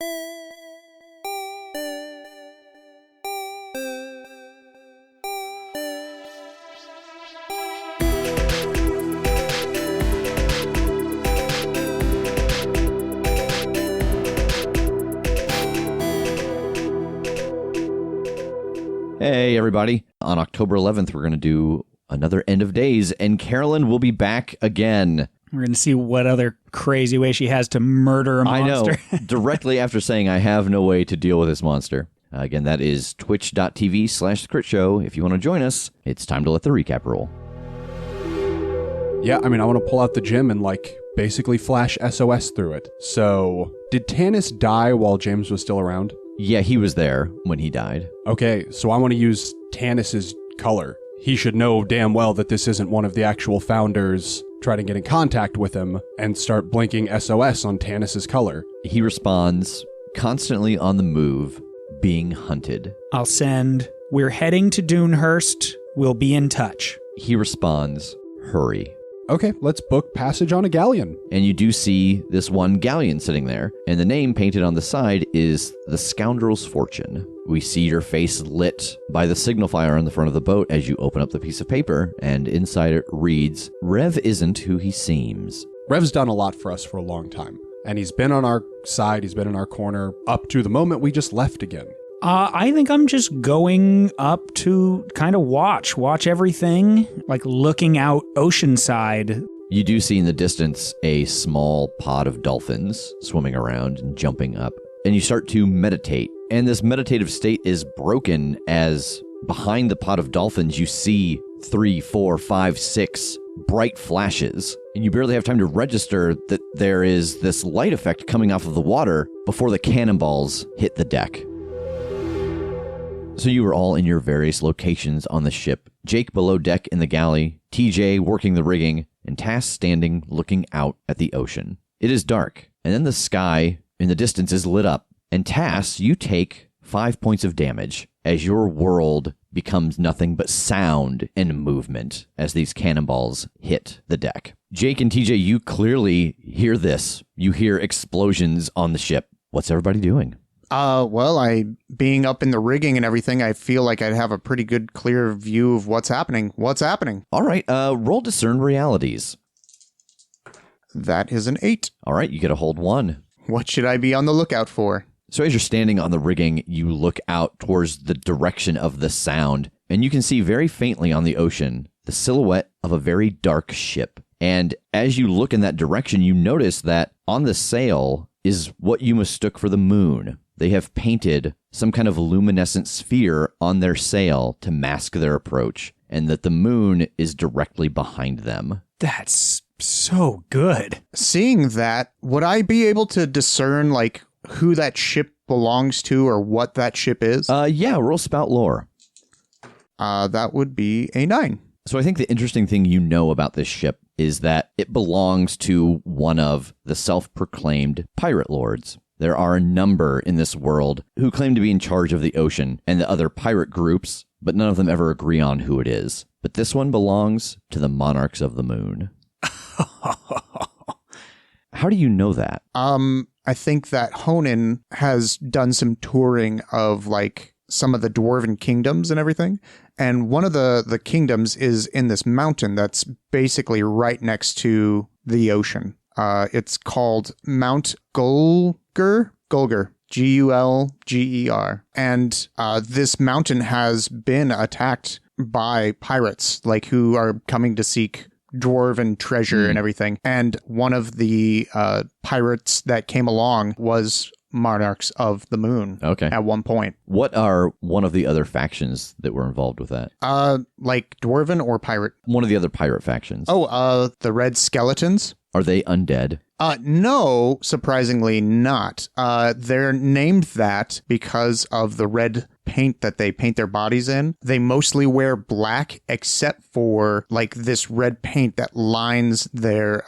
Hey, everybody. On October 11th, we're going to do another End of Days, and Carolyn will be back again. We're going to see what other crazy way she has to murder a monster. I know. Directly after saying, I have no way to deal with this monster. Again, that is twitch.tv/Critshow. If you want to join us, it's time to let the recap roll. Yeah, I mean, I want to pull out the gem and, basically flash SOS through it. So, did Tass die while James was still around? Yeah, he was there when he died. Okay, so I want to use Tanis's color. He should know damn well that this isn't one of the actual founders. Try to get in contact with him and start blinking SOS on Tanis's color. He responds, constantly on the move, being hunted. I'll send, we're heading to Dunehurst. We'll be in touch. He responds, hurry. Okay, let's book passage on a galleon. And you do see this one galleon sitting there, and the name painted on the side is the Scoundrel's Fortune. We see your face lit by the signal fire on the front of the boat as you open up the piece of paper, and inside it reads, Rev isn't who he seems. Rev's done a lot for us for a long time, and he's been on our side, he's been in our corner, up to the moment we just left again. I think I'm just going up to kind of watch everything, looking out oceanside. You do see in the distance a small pod of dolphins swimming around and jumping up, and you start to meditate. And this meditative state is broken as behind the pod of dolphins you see 3, 4, 5, 6 bright flashes, and you barely have time to register that there is this light effect coming off of the water before the cannonballs hit the deck. So you were all in your various locations on the ship. Jake below deck in the galley, TJ working the rigging, and Tass standing looking out at the ocean. It is dark, and then the sky in the distance is lit up. And Tass, you take 5 points of damage as your world becomes nothing but sound and movement as these cannonballs hit the deck. Jake and TJ, you clearly hear this. You hear explosions on the ship. What's everybody doing? Well, being up in the rigging and everything, I feel like I'd have a pretty good, clear view of what's happening. What's happening? All right, roll Discern Realities. That is an 8. All right, you get a hold 1. What should I be on the lookout for? So as you're standing on the rigging, you look out towards the direction of the sound, and you can see very faintly on the ocean the silhouette of a very dark ship. And as you look in that direction, you notice that on the sail is what you mistook for the moon. They have painted some kind of luminescent sphere on their sail to mask their approach, and that the moon is directly behind them. That's so good. Seeing that, would I be able to discern, who that ship belongs to or what that ship is? Yeah, roll Spout Lore. That would be a 9. So I think the interesting thing you know about this ship is that it belongs to one of the self-proclaimed pirate lords. There are a number in this world who claim to be in charge of the ocean and the other pirate groups, but none of them ever agree on who it is. But this one belongs to the Monarchs of the Moon. How do you know that? I think that Honan has done some touring of some of the dwarven kingdoms and everything. And one of the kingdoms is in this mountain that's basically right next to the ocean. It's called Mount Gulger, Gulger. And this mountain has been attacked by pirates, who are coming to seek dwarven treasure and everything. And one of the pirates that came along was Monarchs of the Moon. Okay. At one point. What are one of the other factions that were involved with that? Dwarven or pirate? One of the other pirate factions. Oh, the Red Skeletons. Are they undead? No, surprisingly not. They're named that because of the red paint that they paint their bodies in. They mostly wear black except for this red paint that lines their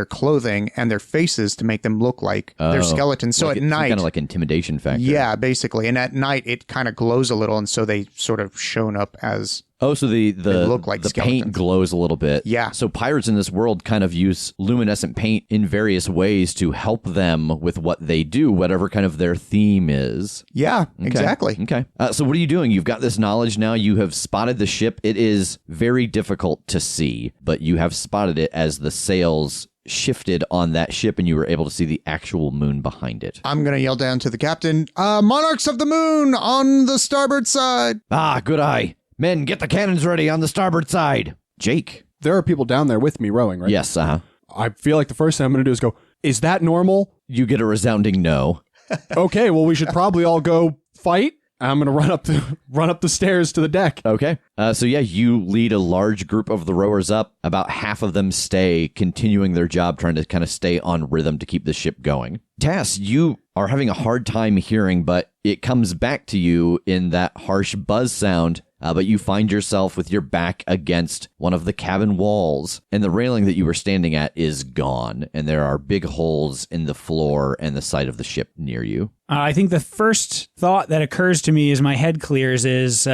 clothing and their faces to make them look like they're skeletons. So at night, kind of like intimidation factor. Yeah, basically. And at night it kind of glows a little, and so they sort of shown up as Oh, so the look like the skeletons. paint glows a little bit. Yeah. So pirates in this world kind of use luminescent paint in various ways to help them with what they do, whatever kind of their theme is. Yeah, Okay. exactly. Okay. So what are you doing? You've got this knowledge now. You have spotted the ship. It is very difficult to see, but you have spotted it as the sails shifted on that ship and you were able to see the actual moon behind it. I'm going to yell down to the captain, Monarchs of the Moon on the starboard side. Ah, good eye. Men, get the cannons ready on the starboard side. Jake. There are people down there with me rowing, right? Yes, I feel like the first thing I'm going to do is go, is that normal? You get a resounding no. Okay, well, we should probably all go fight. I'm going to run up the stairs to the deck. Okay. So yeah, you lead a large group of the rowers up. About half of them stay, continuing their job, trying to kind of stay on rhythm to keep the ship going. Tass, you are having a hard time hearing, but it comes back to you in that harsh buzz sound. But you find yourself with your back against one of the cabin walls, and the railing that you were standing at is gone, and there are big holes in the floor and the side of the ship near you. I think the first thought that occurs to me as my head clears is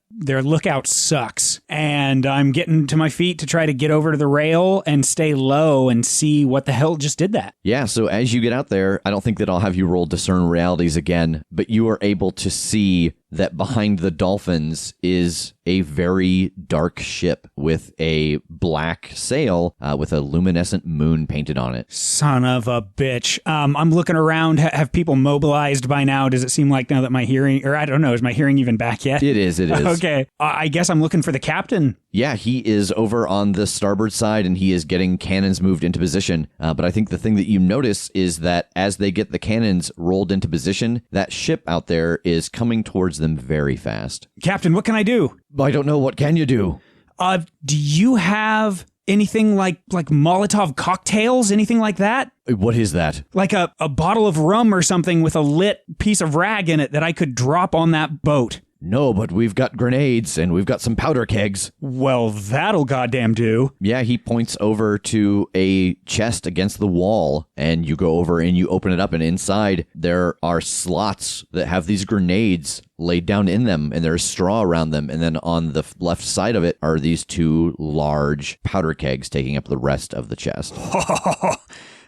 their lookout sucks. And I'm getting to my feet to try to get over to the rail and stay low and see what the hell just did that. Yeah, so as you get out there, I don't think that I'll have you roll Discern Realities again, but you are able to see that behind the dolphins is a very dark ship with a black sail with a luminescent moon painted on it. Son of a bitch. I'm looking around. Have people mobilized by now? Does it seem like now that my hearing, or I don't know, is my hearing even back yet? It is. Okay. I guess I'm looking for the captain. Yeah, he is over on the starboard side and he is getting cannons moved into position. But I think the thing that you notice is that as they get the cannons rolled into position, that ship out there is coming towards them very fast. Captain, what can I do? I don't know. What can you do? Do you have anything like Molotov cocktails? Anything like that? What is that? Like a bottle of rum or something with a lit piece of rag in it that I could drop on that boat. No, but we've got grenades and we've got some powder kegs. Well, that'll goddamn do. Yeah, he points over to a chest against the wall, and you go over and you open it up, and inside there are slots that have these grenades laid down in them, and there's straw around them, and then on the left side of it are these two large powder kegs taking up the rest of the chest.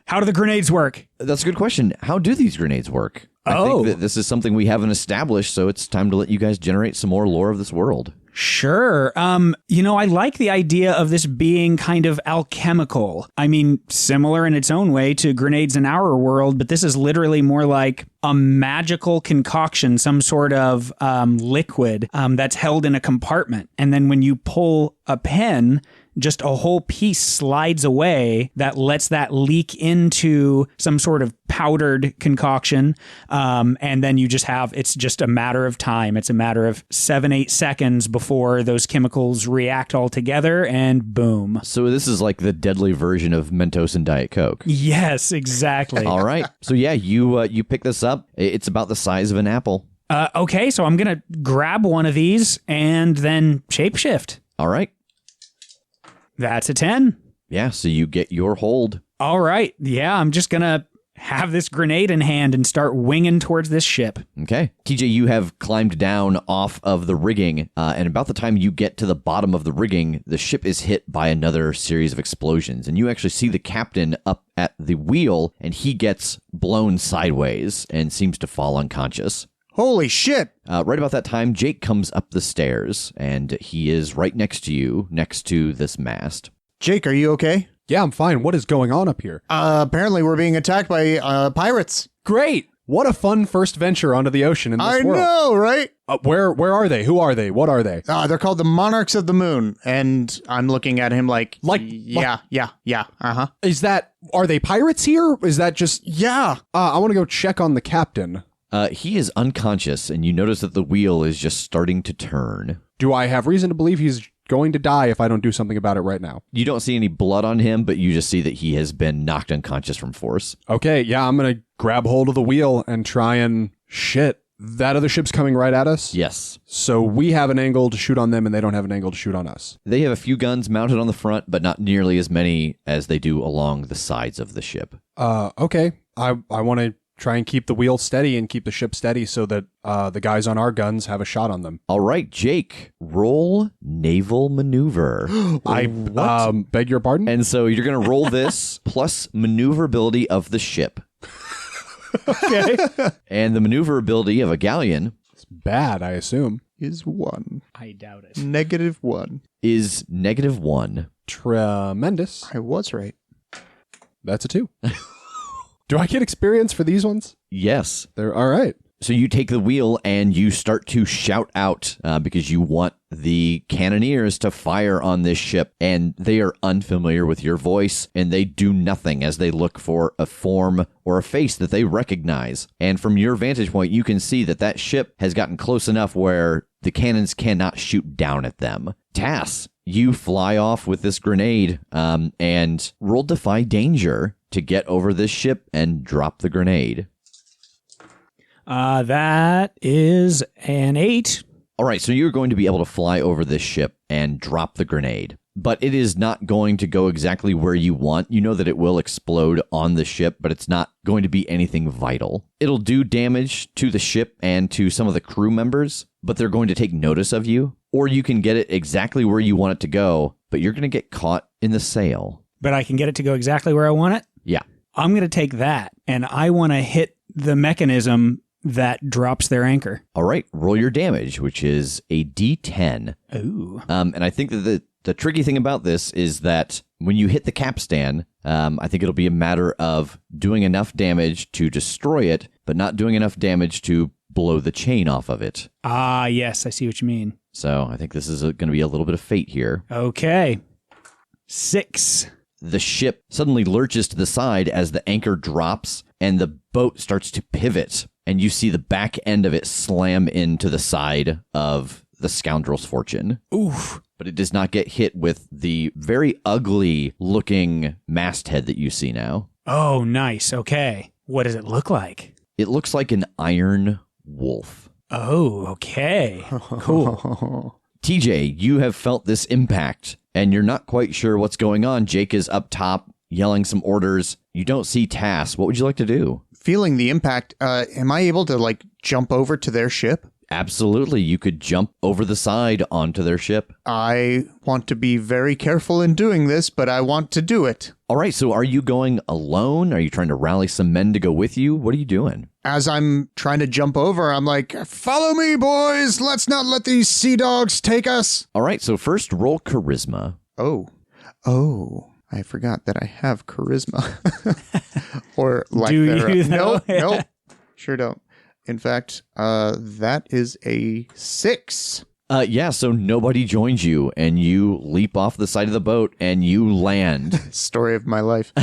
How do the grenades work? That's a good question. How do these grenades work? I think that this is something we haven't established, so it's time to let you guys generate some more lore of this world. Sure. I like the idea of this being kind of alchemical. I mean, similar in its own way to grenades in our world, but this is literally more like a magical concoction, some sort of liquid that's held in a compartment. And then when you pull a pin, just a whole piece slides away that lets that leak into some sort of powdered concoction. And then you just have, it's just a matter of time. It's a matter of 7-8 seconds before those chemicals react all together and boom. So this is like the deadly version of Mentos and Diet Coke. Yes, exactly. All right. So yeah, you pick this up. It's about the size of an apple. Okay, so I'm going to grab one of these and then shapeshift. All right. That's a 10. Yeah, so you get your hold. All right. Yeah, I'm just going to have this grenade in hand and start winging towards this ship. Okay. TJ, you have climbed down off of the rigging, and about the time you get to the bottom of the rigging, the ship is hit by another series of explosions, and you actually see the captain up at the wheel, and he gets blown sideways and seems to fall unconscious. Holy shit. Right about that time, Jake comes up the stairs, and he is right next to you, next to this mast. Jake, are you okay? Yeah, I'm fine. What is going on up here? Apparently we're being attacked by pirates. Great. What a fun first venture onto the ocean in this world. I know, right? Where are they? Who are they? What are they? They're called the Monarchs of the Moon, and I'm looking at him like, yeah, uh-huh. Are they pirates here? Is that just... Yeah. I want to go check on the captain. He is unconscious, and you notice that the wheel is just starting to turn. Do I have reason to believe he's going to die if I don't do something about it right now? You don't see any blood on him, but you just see that he has been knocked unconscious from force. Okay, yeah, I'm going to grab hold of the wheel and try and... Shit. That other ship's coming right at us? Yes. So we have an angle to shoot on them, and they don't have an angle to shoot on us. They have a few guns mounted on the front, but not nearly as many as they do along the sides of the ship. Okay. I want to try and keep the wheel steady and keep the ship steady so that the guys on our guns have a shot on them. All right, Jake, roll naval maneuver. I beg your pardon? And so you're going to roll this plus maneuverability of the ship. Okay. And the maneuverability of a galleon It's bad, I assume. Is 1. I doubt it. -1. is -1. Tremendous. I was right. That's a 2. Do I get experience for these ones? Yes. They're all right. So you take the wheel and you start to shout out because you want the cannoneers to fire on this ship, and they are unfamiliar with your voice, and they do nothing as they look for a form or a face that they recognize. And from your vantage point, you can see that that ship has gotten close enough where the cannons cannot shoot down at them. Tass, you fly off with this grenade and roll Defy Danger to get over this ship and drop the grenade. That is an 8. All right, so you're going to be able to fly over this ship and drop the grenade, but it is not going to go exactly where you want. You know that it will explode on the ship, but it's not going to be anything vital. It'll do damage to the ship and to some of the crew members, but they're going to take notice of you, or you can get it exactly where you want it to go, but you're going to get caught in the sail. But I can get it to go exactly where I want it? Yeah. I'm going to take that, and I want to hit the mechanism that drops their anchor. All right, roll your damage, which is a D10. Ooh. And I think that the tricky thing about this is that when you hit the capstan, I think it'll be a matter of doing enough damage to destroy it, but not doing enough damage to blow the chain off of it. Ah, yes, I see what you mean. So I think this is going to be a little bit of fate here. Okay. 6. The ship suddenly lurches to the side as the anchor drops and the boat starts to pivot, and you see the back end of it slam into the side of the Scoundrel's Fortune. Oof. But it does not get hit with the very ugly looking masthead that you see now. Oh, nice. Okay. What does it look like? It looks like an iron wolf. Oh, okay. Cool. TJ, you have felt this impact, and you're not quite sure what's going on. Jake is up top yelling some orders. You don't see Tass. What would you like to do? Feeling the impact, am I able to, jump over to their ship? Absolutely. You could jump over the side onto their ship. I want to be very careful in doing this, but I want to do it. All right. So are you going alone? Are you trying to rally some men to go with you? What are you doing? As I'm trying to jump over, I'm like, follow me, boys. Let's not let these sea dogs take us. All right. So first roll charisma. Oh, I forgot that I have charisma. Or like Do you, though? Nope. Sure don't. In fact, that is a 6. Yeah, so nobody joins you, and you leap off the side of the boat, and you land. Story of my life.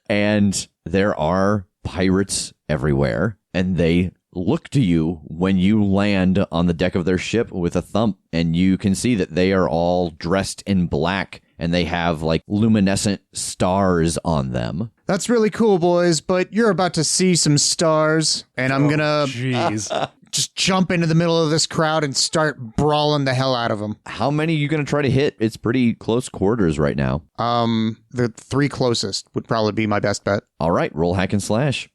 And there are pirates everywhere, and they look to you when you land on the deck of their ship with a thump, and you can see that they are all dressed in black, and they have luminescent stars on them. That's really cool, boys, but you're about to see some stars, and I'm gonna just jump into the middle of this crowd and start brawling the hell out of them. How many are you going to try to hit? It's pretty close quarters right now. The 3 closest would probably be my best bet. All right, roll hack and slash.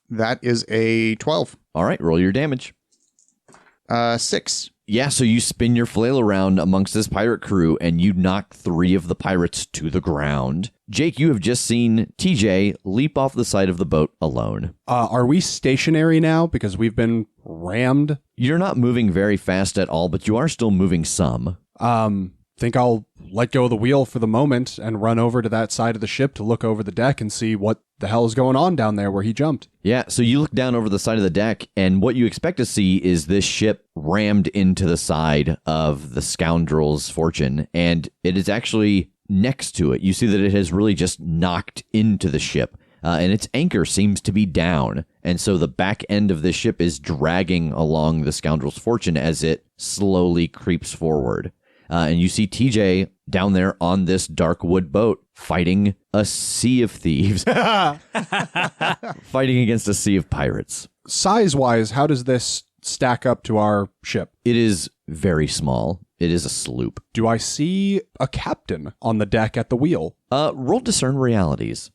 That is a 12. All right, roll your damage. 6. Yeah, so you spin your flail around amongst this pirate crew, and you knock 3 of the pirates to the ground. Jake, you have just seen TJ leap off the side of the boat alone. Are we stationary now because we've been rammed? You're not moving very fast at all, but you are still moving some. Think I'll let go of the wheel for the moment and run over to that side of the ship to look over the deck and see what the hell is going on down there where he jumped. Yeah, so you look down over the side of the deck, and what you expect to see is this ship rammed into the side of the Scoundrel's Fortune, and it is actually next to it. You see that it has really just knocked into the ship, and its anchor seems to be down, and so the back end of the ship is dragging along the Scoundrel's Fortune as it slowly creeps forward. And you see TJ down there on this dark wood boat fighting a sea of thieves. Fighting against a sea of pirates. Size-wise, how does this stack up to our ship? It is very small. It is a sloop. Do I see a captain on the deck at the wheel? Roll discern realities.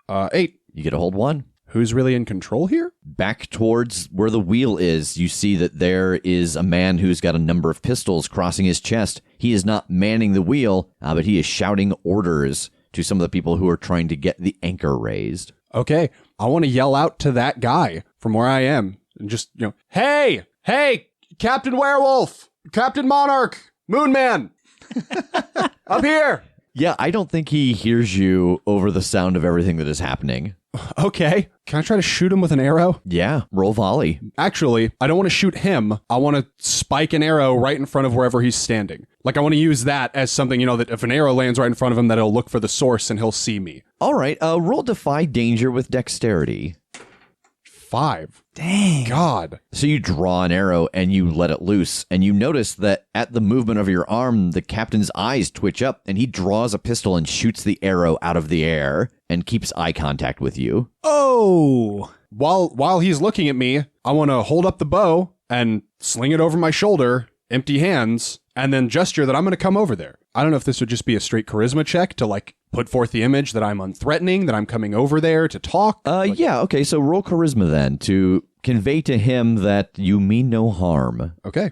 8. You get a hold 1. Who's really in control here? Back towards where the wheel is, you see that there is a man who's got a number of pistols crossing his chest. He is not manning the wheel, but he is shouting orders to some of the people who are trying to get the anchor raised. Okay, I want to yell out to that guy from where I am and just, hey, Captain Werewolf, Captain Monarch, Moon Man, up here. Yeah, I don't think he hears you over the sound of everything that is happening. Okay, can I try to shoot him with an arrow? Yeah, roll volley. Actually, I don't want to shoot him. I want to spike an arrow right in front of wherever he's standing. Like, I want to use that as something, that if an arrow lands right in front of him, that it'll look for the source and he'll see me. All right, roll defy danger with dexterity. 5. Dang. God. So you draw an arrow and you let it loose, and you notice that at the movement of your arm, the captain's eyes twitch up, and he draws a pistol and shoots the arrow out of the air and keeps eye contact with you. Oh. While he's looking at me, I want to hold up the bow and sling it over my shoulder, empty hands, and then gesture that I'm going to come over there. I don't know if this would just be a straight charisma check to, put forth the image that I'm unthreatening, that I'm coming over there to talk. Yeah, okay, so roll charisma then to convey to him that you mean no harm. Okay,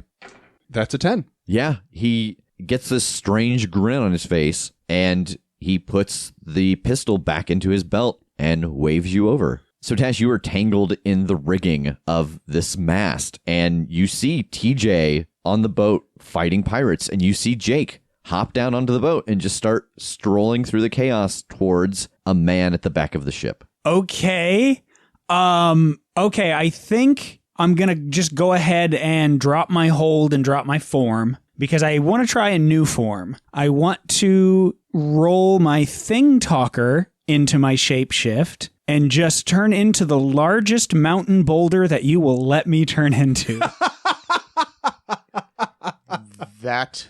that's a 10. Yeah, he gets this strange grin on his face, and he puts the pistol back into his belt and waves you over. So, Tass, you are tangled in the rigging of this mast, and you see TJ on the boat fighting pirates, and you see Jake hop down onto the boat and just start strolling through the chaos towards a man at the back of the ship. Okay. Okay, I think I'm going to just go ahead and drop my hold and drop my form because I want to try a new form. I want to roll my thing talker into my shapeshift and just turn into the largest mountain boulder that you will let me turn into. That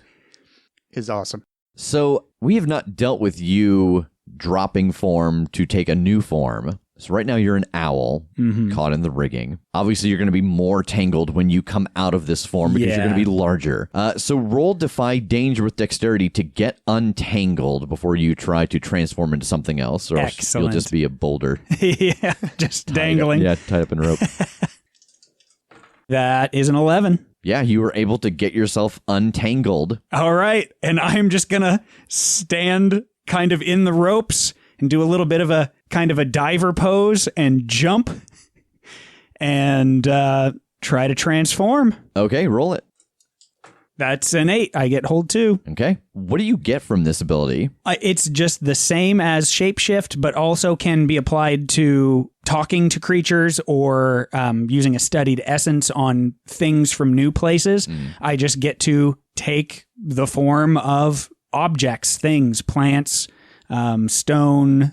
is awesome. So we have not dealt with you dropping form to take a new form. So right now you're an owl caught in the rigging. Obviously you're going to be more tangled when you come out of this form because you're going to be larger. So roll defy danger with dexterity to get untangled before you try to transform into something else, or else you'll just be a boulder. Yeah, just dangling. Tied up in rope. That is an 11. Yeah, you were able to get yourself untangled. All right. And I'm just going to stand kind of in the ropes and do a little bit of a kind of a diver pose and jump and try to transform. Okay, roll it. That's an 8. I get hold 2. Okay. What do you get from this ability? It's just the same as shapeshift, but also can be applied to talking to creatures or using a studied essence on things from new places. I just get to take the form of objects, things, plants, stone,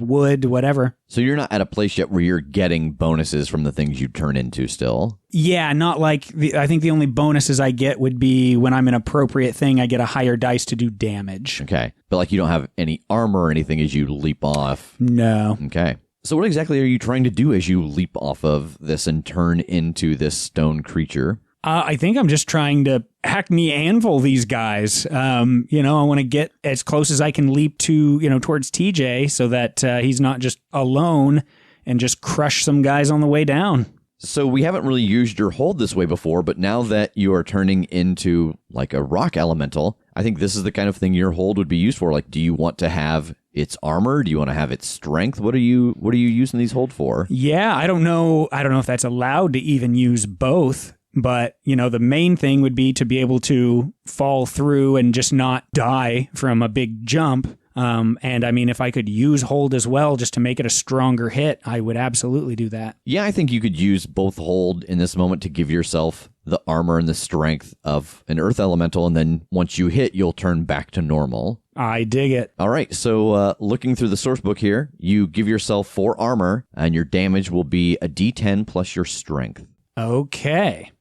wood, whatever. So you're not at a place yet where you're getting bonuses from the things you turn into still? Yeah, not like, I think the only bonuses I get would be when I'm an appropriate thing, I get a higher dice to do damage. Okay. But you don't have any armor or anything as you leap off? No. Okay. So what exactly are you trying to do as you leap off of this and turn into this stone creature? I think I'm just trying to hackney anvil these guys. I want to get as close as I can leap to, towards TJ so that he's not just alone and just crush some guys on the way down. So we haven't really used your hold this way before, but now that you are turning into a rock elemental, I think this is the kind of thing your hold would be used for. Do you want to have its armor? Do you want to have its strength? What are you using these hold for? Yeah, I don't know if that's allowed to even use both. But, the main thing would be to be able to fall through and just not die from a big jump. And I mean, if I could use hold as well, just to make it a stronger hit, I would absolutely do that. Yeah, I think you could use both hold in this moment to give yourself the armor and the strength of an earth elemental. And then once you hit, you'll turn back to normal. I dig it. All right. So looking through the source book here, you give yourself 4 armor and your damage will be a D10 plus your strength. Okay.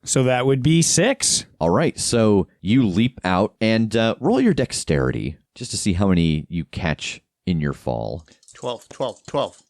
So that would be 6. All right. So you leap out and roll your dexterity just to see how many you catch in your fall. 12.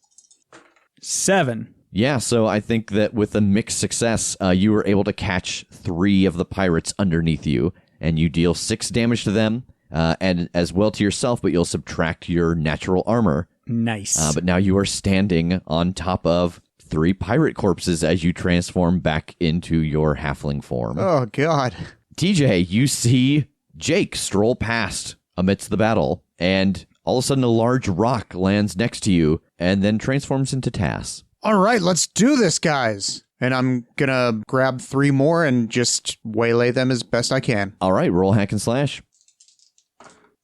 7. Yeah, so I think that with a mixed success, you were able to catch 3 of the pirates underneath you, and you deal 6 damage to them, and as well to yourself, but you'll subtract your natural armor Nice. But now you are standing on top of 3 pirate corpses as you transform back into your halfling form. Oh, God. TJ, you see Jake stroll past amidst the battle, and all of a sudden a large rock lands next to you and then transforms into Tass. All right, let's do this, guys. And I'm going to grab 3 more and just waylay them as best I can. All right, roll hack and slash.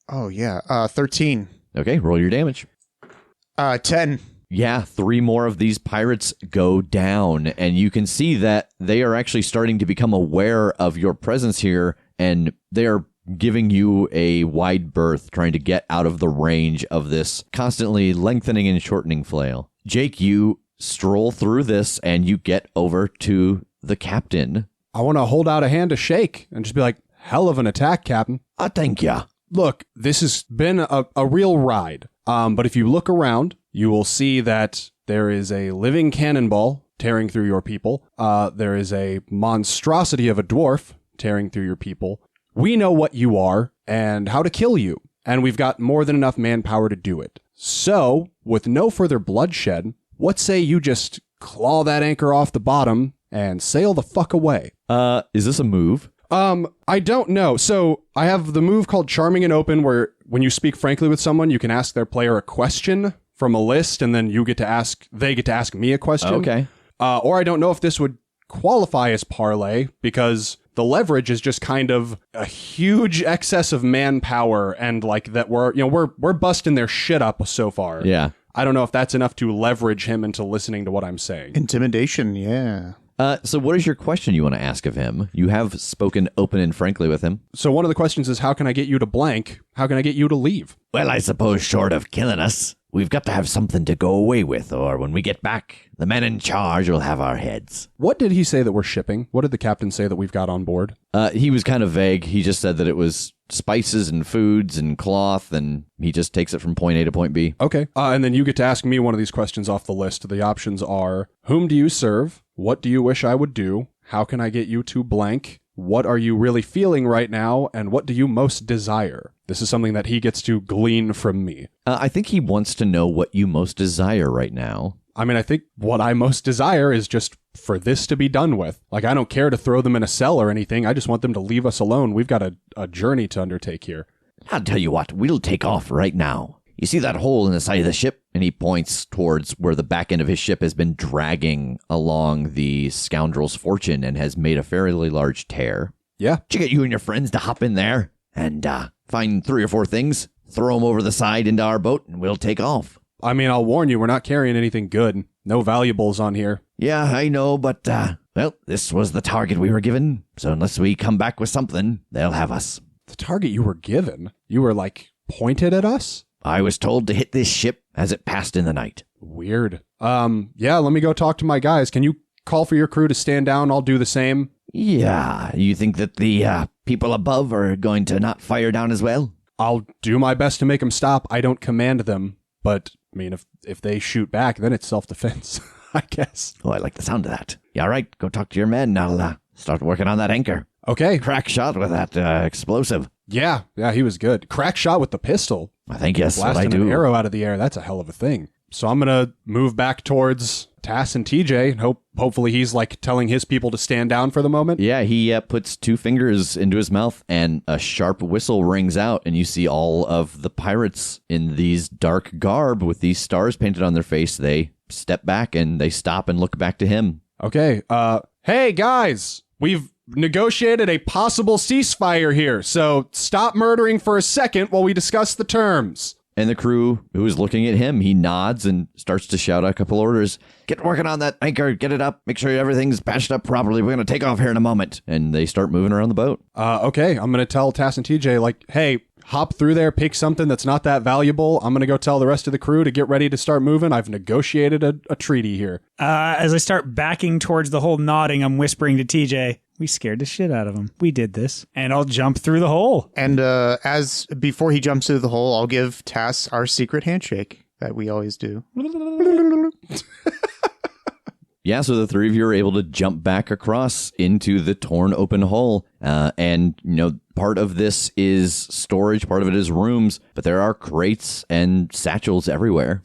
Oh, yeah. 13. Okay, roll your damage. 10. Yeah, 3 more of these pirates go down, and you can see that they are actually starting to become aware of your presence here, and they are giving you a wide berth, trying to get out of the range of this constantly lengthening and shortening flail. Jake, you stroll through this, and you get over to the captain. I want to hold out a hand to shake and just be like, hell of an attack, Captain. Thank ya. Look, this has been a real ride. But if you look around, you will see that there is a living cannonball tearing through your people. There is a monstrosity of a dwarf tearing through your people. We know what you are and how to kill you, and we've got more than enough manpower to do it. So, with no further bloodshed, what say you just claw that anchor off the bottom and sail the fuck away? Is this a move? I don't know. So I have the move called Charming and Open, where when you speak frankly with someone, you can ask their player a question from a list, and then they get to ask me a question. Okay. Or I don't know if this would qualify as parlay, because the leverage is just kind of a huge excess of manpower, and like that we're busting their shit up so far. Yeah. I don't know if that's enough to leverage him into listening to what I'm saying. Intimidation, yeah. So what is your question you want to ask of him? You have spoken open and frankly with him. So one of the questions is, how can I get you to blank? How can I get you to leave? Well, I suppose short of killing us, we've got to have something to go away with, or when we get back, the men in charge will have our heads. What did he say that we're shipping? What did the captain say that we've got on board? He was kind of vague. He just said that it was spices and foods and cloth, and he just takes it from point A to point B. Okay. And then you get to ask me one of these questions off the list. The options are, whom do you serve? What do you wish I would do? How can I get you to blank? What are you really feeling right now? And what do you most desire? This is something that he gets to glean from me. I think he wants to know what you most desire right now. I mean, I think what I most desire is just for this to be done with. Like, I don't care to throw them in a cell or anything. I just want them to leave us alone. We've got a journey to undertake here. I'll tell you what, we'll take off right now. You see that hole in the side of the ship? And he points towards where the back end of his ship has been dragging along the Scoundrel's fortune and has made a fairly large tear. Yeah. Did you get you and your friends to hop in there and find 3 or 4 things, throw them over the side into our boat, and we'll take off? I mean, I'll warn you, we're not carrying anything good. No valuables on here. Yeah, I know, but, well, this was the target we were given, so unless we come back with something, they'll have us. The target you were given? You were, like, pointed at us? I was told to hit this ship as it passed in the night. Weird. Yeah, let me go talk to my guys. Can you call for your crew to stand down? I'll do the same. Yeah, you think that the people above are going to not fire down as well? I'll do my best to make them stop. I don't command them, but, I mean, if they shoot back, then it's self-defense, I guess. Oh, I like the sound of that. Yeah, all right, go talk to your men. I'll start working on that anchor. Okay. Crack shot with that explosive. Yeah, he was good. Crack shot with the pistol. I think yes, what I Blasting do. an arrow out of the air, that's a hell of a thing. So I'm going to move back towards Tass and TJ, and hopefully he's like telling his people to stand down for the moment. Yeah, he puts 2 fingers into his mouth, and a sharp whistle rings out, and you see all of the pirates in these dark garb with these stars painted on their face. They step back, and they stop and look back to him. Okay, hey guys, we've negotiated a possible ceasefire here, so stop murdering for a second while we discuss the terms. And the crew, who is looking at him, he nods and starts to shout out a couple orders. Get working on that anchor, get it up, make sure everything's patched up properly. We're going to take off here in a moment. And they start moving around the boat. Okay, I'm going to tell Tass and TJ, like, hey, hop through there, pick something that's not that valuable. I'm going to go tell the rest of the crew to get ready to start moving. I've negotiated a treaty here. As I start backing towards the hole, nodding, I'm whispering to TJ, we scared the shit out of him. We did this. And I'll jump through the hole. And as before he jumps through the hole, I'll give Tass our secret handshake that we always do. Yeah, so the three of you are able to jump back across into the torn open hull. And, part of this is storage, part of it is rooms, but there are crates and satchels everywhere.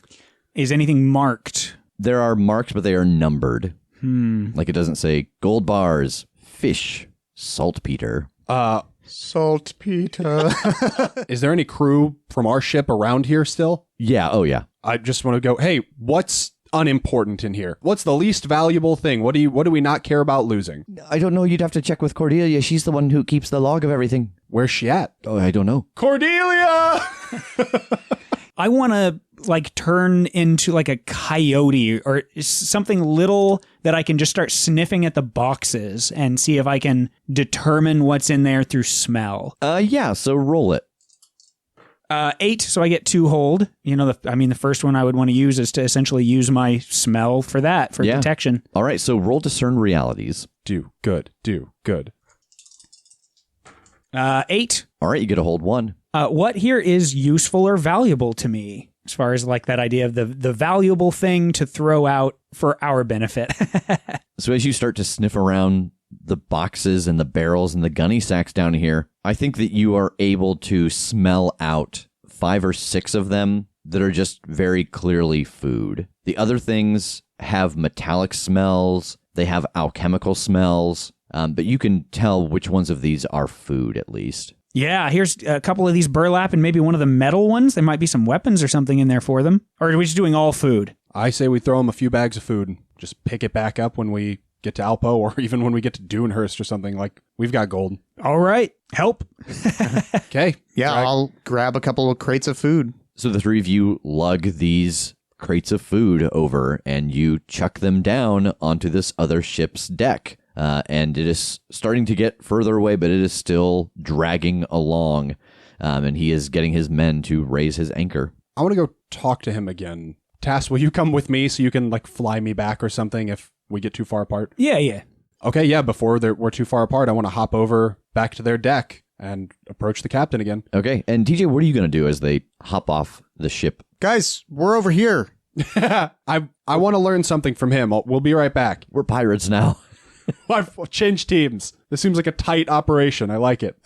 Is anything marked? There are marked, but they are numbered. Like it doesn't say gold bars, fish, saltpeter. Saltpeter. Is there any crew from our ship around here still? Yeah, oh yeah. I just want to go, hey, what's unimportant in here? What's the least valuable thing? What do we not care about losing? I don't know. You'd have to check with Cordelia. She's the one who keeps the log of everything. Where's she at? Oh, I don't know. Cordelia! I want to turn into like a coyote or something little that I can just start sniffing at the boxes and see if I can determine what's in there through smell. Yeah, so roll it. 8, so I get 2 hold. The first one I would want to use is to essentially use my smell for that, for detection. All right, so roll discern realities. Do good. 8. All right, you get a hold 1. What here is useful or valuable to me? As far as like that idea of the valuable thing to throw out for our benefit. So as you start to sniff around the boxes and the barrels and the gunny sacks down here, I think that you are able to smell out 5 or 6 of them that are just very clearly food. The other things have metallic smells. They have alchemical smells. But you can tell which ones of these are food, at least. Yeah, here's a couple of these burlap and maybe one of the metal ones. There might be some weapons or something in there for them. Or are we just doing all food? I say we throw them a few bags of food and just pick it back up when we get to Alpo or even when we get to Dunehurst or something. Like, we've got gold. All right. Help. Okay. Yeah, I'll grab a couple of crates of food. So the three of you lug these crates of food over and you chuck them down onto this other ship's deck. And it is starting to get further away, but it is still dragging along. And he is getting his men to raise his anchor. I want to go talk to him again. Tass, will you come with me so you can fly me back or something if we get too far apart? Yeah. Okay, yeah, before we're too far apart, I want to hop over back to their deck and approach the captain again. Okay, and TJ, what are you going to do as they hop off the ship? Guys, we're over here. I want to learn something from him. We'll be right back. We're pirates now. I've changed teams. This seems like a tight operation. I like it.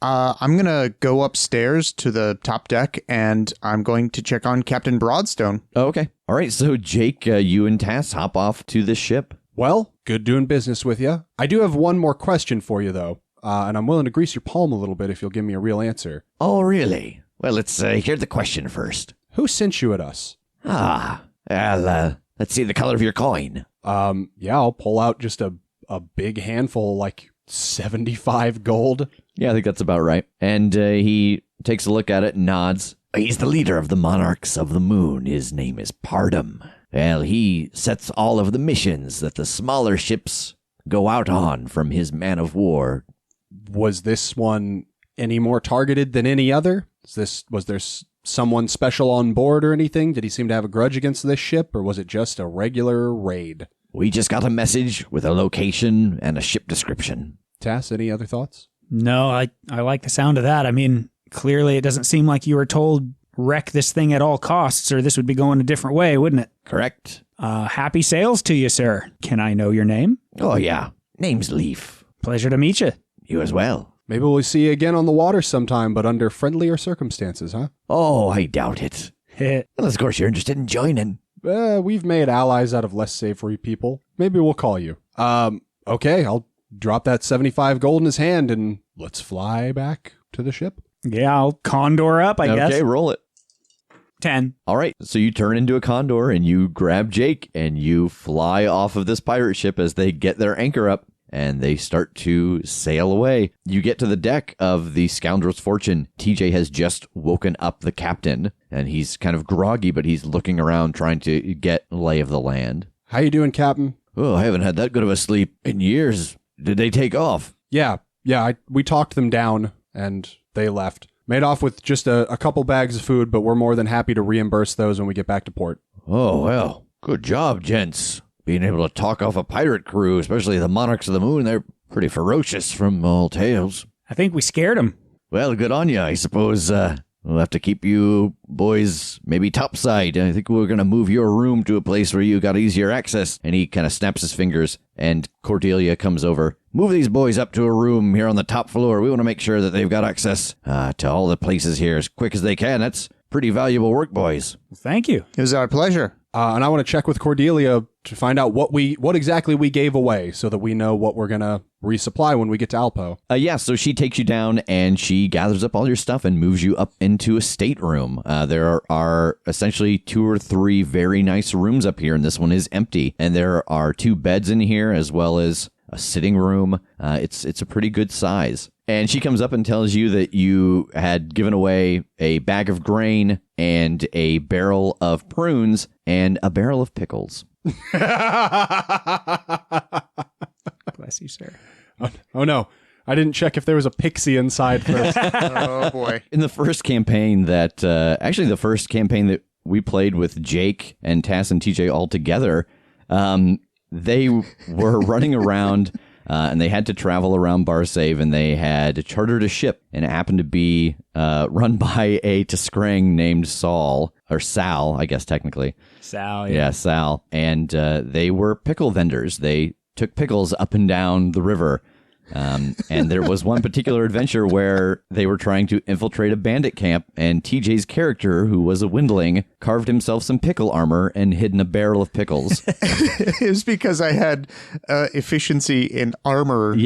I'm going to go upstairs to the top deck, and I'm going to check on Captain Broadstone. Oh, okay. All right, so Jake, you and Tass hop off to the ship. Well, good doing business with you. I do have one more question for you, though, and I'm willing to grease your palm a little bit if you'll give me a real answer. Oh, really? Well, let's hear the question first. Who sent you at us? Let's see the color of your coin. Yeah, I'll pull out just a big handful, like 75 gold. Yeah, I think that's about right. And he takes a look at it and nods. He's the leader of the Monarchs of the Moon. His name is Pardum. Well, he sets all of the missions that the smaller ships go out on from his man of war. Was this one any more targeted than any other? Was there someone special on board or anything? Did he seem to have a grudge against this ship, or was it just a regular raid? We just got a message with a location and a ship description. Tass, any other thoughts? No, I like the sound of that. I mean, clearly it doesn't seem like you were told wreck this thing at all costs, or this would be going a different way, wouldn't it? Correct. Happy sails to you, sir. Can I know your name? Oh, yeah. Name's Leaf. Pleasure to meet you. You as well. Maybe we'll see you again on the water sometime, but under friendlier circumstances, huh? Oh, I doubt it. Unless, of course, you're interested in joining. We've made allies out of less savory people. Maybe we'll call you. Okay, I'll drop that 75 gold in his hand and let's fly back to the ship. Yeah, I'll condor up, I guess. Okay, roll it. 10. All right, so you turn into a condor and you grab Jake and you fly off of this pirate ship as they get their anchor up and they start to sail away. You get to the deck of the Scoundrel's Fortune. TJ has just woken up the captain and he's kind of groggy, but he's looking around trying to get lay of the land. How you doing, Captain? Oh, I haven't had that good of a sleep in years. Did they take off? Yeah, we talked them down and they left. Made off with just a couple bags of food, but we're more than happy to reimburse those when we get back to port. Oh, well, good job, gents. Being able to talk off a pirate crew, especially the Monarchs of the Moon, they're pretty ferocious from all tales. I think we scared him. Well, good on you. I suppose we'll have to keep you boys maybe topside. I think we're going to move your room to a place where you got easier access. And he kind of snaps his fingers, and Cordelia comes over. Move these boys up to a room here on the top floor. We want to make sure that they've got access to all the places here as quick as they can. That's pretty valuable work, boys. Thank you. It was our pleasure. And I want to check with Cordelia to find out what exactly we gave away so that we know what we're going to resupply when we get to Alpo. Yeah, so she takes you down and she gathers up all your stuff and moves you up into a stateroom. There are essentially 2 or 3 very nice rooms up here, and this one is empty. And there are 2 beds in here as well as a sitting room. It's a pretty good size. And she comes up and tells you that you had given away a bag of grain and a barrel of prunes and a barrel of pickles. Bless you, sir. Oh no. I didn't check if there was a pixie inside first. Oh, boy. In the first campaign the first campaign that we played with Jake and Tass and TJ all together, they were running around and they had to travel around Barsave, and they had chartered a ship, and it happened to be run by a Tiskrang named Sal, I guess technically. Sal, Yeah, Sal. And they were pickle vendors. They took pickles up and down the river. And there was one particular adventure where they were trying to infiltrate a bandit camp, and TJ's character, who was a windling, carved himself some pickle armor and hid in a barrel of pickles. It was because I had efficiency in armor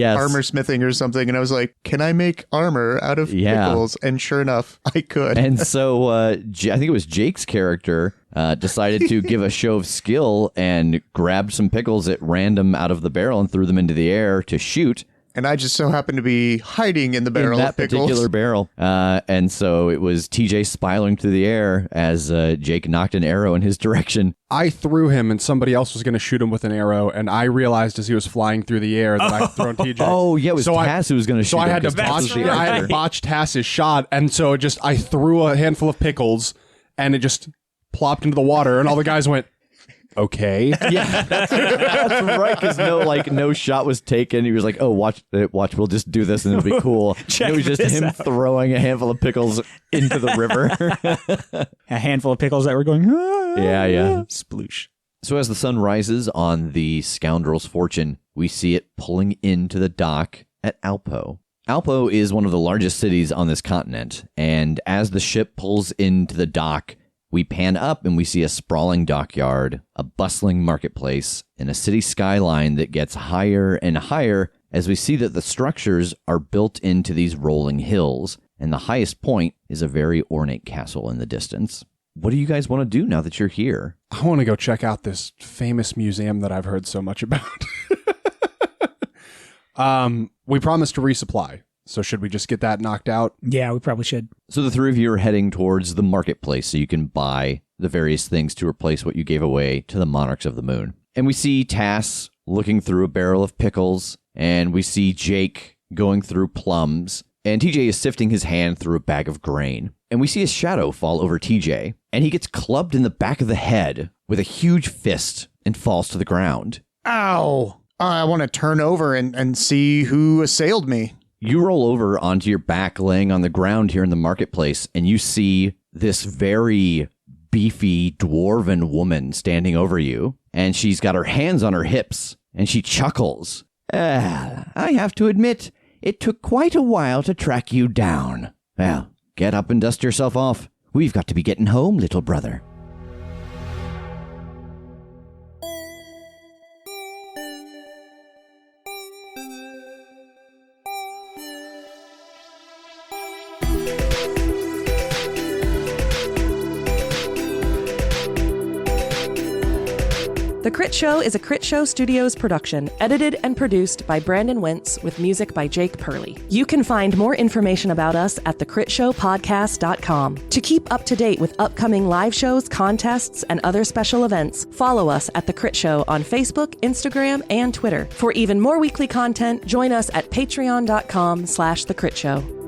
smithing or something, and I was like, can I make armor out of pickles? And sure enough, I could. And so I think it was Jake's character decided to give a show of skill and grabbed some pickles at random out of the barrel and threw them into the air to shoot. And I just so happened to be hiding in the barrel in that of pickles. Particular barrel. And so it was TJ spiraling through the air as Jake knocked an arrow in his direction. I threw him and somebody else was going to shoot him with an arrow, and I realized as he was flying through the air that I had thrown TJ. Oh, yeah, it was Tass who was going to shoot him. So I had to botch botch Tass's shot, and so I threw a handful of pickles, and it just plopped into the water, and all the guys went, okay. Yeah, that's right, because no shot was taken. He was like, oh, watch, we'll just do this and it'll be cool. It was just him throwing a handful of pickles into the river. A handful of pickles that were going, yeah. Sploosh. So as the sun rises on the Scoundrel's fortune, we see it pulling into the dock at Alpo. Alpo is one of the largest cities on this continent, and as the ship pulls into the dock, we pan up and we see a sprawling dockyard, a bustling marketplace, and a city skyline that gets higher and higher as we see that the structures are built into these rolling hills, and the highest point is a very ornate castle in the distance. What do you guys want to do now that you're here? I want to go check out this famous museum that I've heard so much about. We promised to resupply. So should we just get that knocked out? Yeah, we probably should. So the 3 of you are heading towards the marketplace so you can buy the various things to replace what you gave away to the Monarchs of the Moon. And we see Tass looking through a barrel of pickles, and we see Jake going through plums, and TJ is sifting his hand through a bag of grain. And we see a shadow fall over TJ, and he gets clubbed in the back of the head with a huge fist and falls to the ground. Ow! I want to turn over and see who assailed me. You roll over onto your back laying on the ground here in the marketplace, and you see this very beefy dwarven woman standing over you, and she's got her hands on her hips, and she chuckles. I have to admit, it took quite a while to track you down. Well, get up and dust yourself off. We've got to be getting home, little brother. The Critshow is a Critshow Studios production, edited and produced by Brandon Wentz with music by Jake Purley. You can find more information about us at thecritshowpodcast.com. To keep up to date with upcoming live shows, contests, and other special events, follow us at The Crit Show on Facebook, Instagram, and Twitter. For even more weekly content, join us at patreon.com/thecritShow.